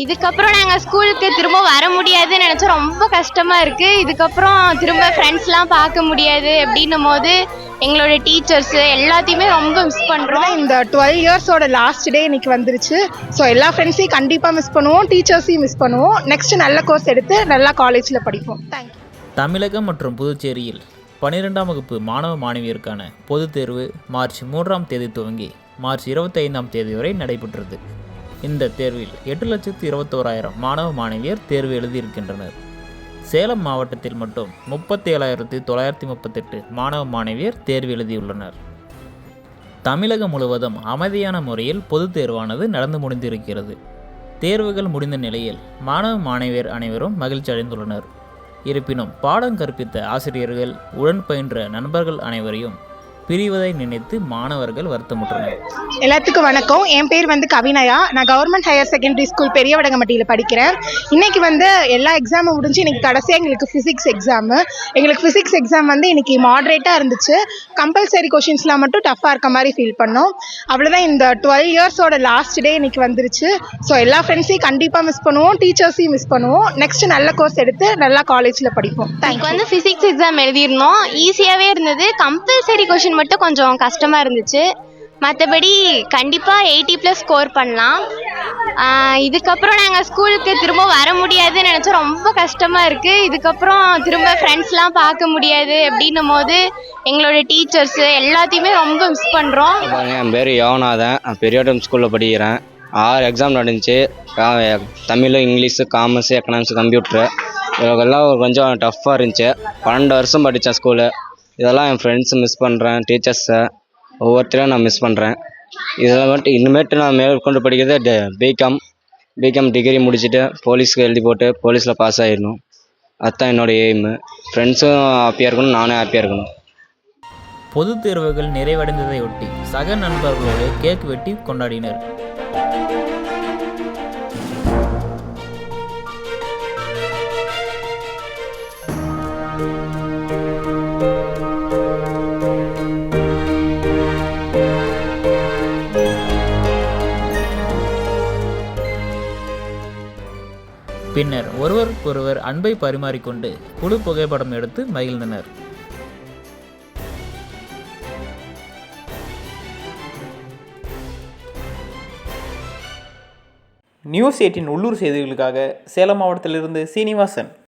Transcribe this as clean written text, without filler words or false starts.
இதுக்கப்புறம் நாங்கள் ஸ்கூலுக்கு திரும்ப வர முடியாதுன்னு நினச்சா ரொம்ப கஷ்டமாக இருக்குது. இதுக்கப்புறம் திரும்ப ஃப்ரெண்ட்ஸ்லாம் பார்க்க முடியாது அப்படின்னும் போது எங்களோட டீச்சர்ஸு எல்லாத்தையுமே ரொம்ப மிஸ் பண்ணுறோம். இந்த 12 இயர்ஸோட லாஸ்ட் டே இன்னைக்கு வந்துருச்சு. ஸோ எல்லா ஃப்ரெண்ட்ஸையும் கண்டிப்பாக மிஸ் பண்ணுவோம், டீச்சர்ஸையும் மிஸ் பண்ணுவோம். நெக்ஸ்ட் நல்ல கோர்ஸ் எடுத்து நல்லா காலேஜில் படிப்போம். தேங்க்யூ. தமிழகம் மற்றும் புதுச்சேரியில் 12ஆம் வகுப்பு மாணவ மாணவியருக்கான பொதுத் தேர்வு மார்ச் 3ஆம் தேதி துவங்கி மார்ச் 25ஆம் தேதி வரை நடைபெற்றது. இந்த தேர்வில் 8,21,000 மாணவ மாணவியர் தேர்வு எழுதியிருக்கின்றனர். சேலம் மாவட்டத்தில் மட்டும் 37,938 மாணவ மாணவியர் தேர்வு எழுதியுள்ளனர். தமிழகம் முழுவதும் அமைதியான முறையில் பொதுத் தேர்வானது நடந்து முடிந்திருக்கிறது. தேர்வுகள் முடிந்த நிலையில் மாணவ மாணவியர் அனைவரும் மகிழ்ச்சி அடைந்துள்ளனர். இருப்பினும் பாடம் கற்பித்த ஆசிரியர்கள், உடன் பயின்ற நண்பர்கள் அனைவரையும் பிரிவதை நினைத்து மாணவர்கள் வருத்தமுற்றனர். எல்லாத்துக்கும் வணக்கம். என் பேர் கவினயா. நான் கவர்மெண்ட் ஹையர் செகண்டரி ஸ்கூல் பெரியவடங்கம்பட்டியில் படிக்கிறேன். இன்னைக்கு எல்லா எக்ஸாமும் முடிஞ்சு இன்னைக்கு கடைசியாக எங்களுக்கு ஃபிசிக்ஸ் எக்ஸாமு. எங்களுக்கு ஃபிசிக்ஸ் எக்ஸாம் இன்னைக்கு மாட்ரேட்டாக இருந்துச்சு. கம்பல்சரி கொஷின்ஸ்லாம் மட்டும் டஃப்பாக இருக்க மாதிரி ஃபீல் பண்ணோம். அவ்வளோதான். இந்த 12 இயர்ஸோட லாஸ்ட் டே இன்னைக்கு வந்துருச்சு. ஸோ எல்லா ஃப்ரெண்ட்ஸையும் கண்டிப்பாக மிஸ் பண்ணுவோம், டீச்சர்ஸையும் மிஸ் பண்ணுவோம். நெக்ஸ்ட் நல்ல கோர்ஸ் எடுத்து நல்லா காலேஜில் படிப்போம். எனக்கு ஃபிசிக்ஸ் எக்ஸாம் எழுதியிருந்தோம். ஈஸியாகவே இருந்தது. கம்பல்சரி கொஷின் மட்டும் கொஞ்சம் கஷ்டமாக இருந்துச்சு. மற்றபடி கண்டிப்பாக 80+ ஸ்கோர் பண்ணலாம். இதுக்கப்புறம் நாங்கள் ஸ்கூலுக்கு திரும்ப வர முடியாதுன்னு நினச்சா ரொம்ப கஷ்டமாக இருக்குது. இதுக்கப்புறம் திரும்ப ஃப்ரெண்ட்ஸ்லாம் பார்க்க முடியாது அப்படின்னும் போது எங்களோட டீச்சர்ஸு எல்லாத்தையுமே ரொம்ப மிஸ் பண்ணுறோம். என் பேர் யோகநாதன். நான் பெரியவடம் ஸ்கூலில் படிக்கிறேன். 6 எக்ஸாம் நடந்துச்சு. Tamil, English, commerce, economics, computer. இதெல்லாம் கொஞ்சம் டஃப்பாக இருந்துச்சு. 12 வருஷம் படித்தேன் ஸ்கூலு. இதெல்லாம் என் ஃப்ரெண்ட்ஸை மிஸ் பண்ணுறேன், டீச்சர்ஸை ஒவ்வொருத்தரையும் நான் மிஸ் பண்ணுறேன். இதெல்லாம் இனிமேட்டு நான் மேற்கொண்டு படிக்கிறது பிகாம் டிகிரி முடிச்சுட்டு போலீஸ்க்கு எழுதி போட்டு போலீஸில் பாஸ் ஆகிடணும். அதுதான் என்னோடய எய்மு. ஃப்ரெண்ட்ஸும் ஹாப்பியாக இருக்கணும், நானும் ஹாப்பியாக இருக்கணும். பொதுத் தேர்வுகள் நிறைவடைந்ததையொட்டி சக நண்பர்களோடு கேக் வெட்டி கொண்டாடினர். பின்னர் ஒருவருக்கொருவர் அன்பை பரிமாறிக்கொண்டு குழு புகைப்படம் எடுத்து மகிழ்ந்தனர். நியூஸ் 18 உள்ளூர் செய்திகளுக்காக சேலம் மாவட்டத்திலிருந்து சீனிவாசன்.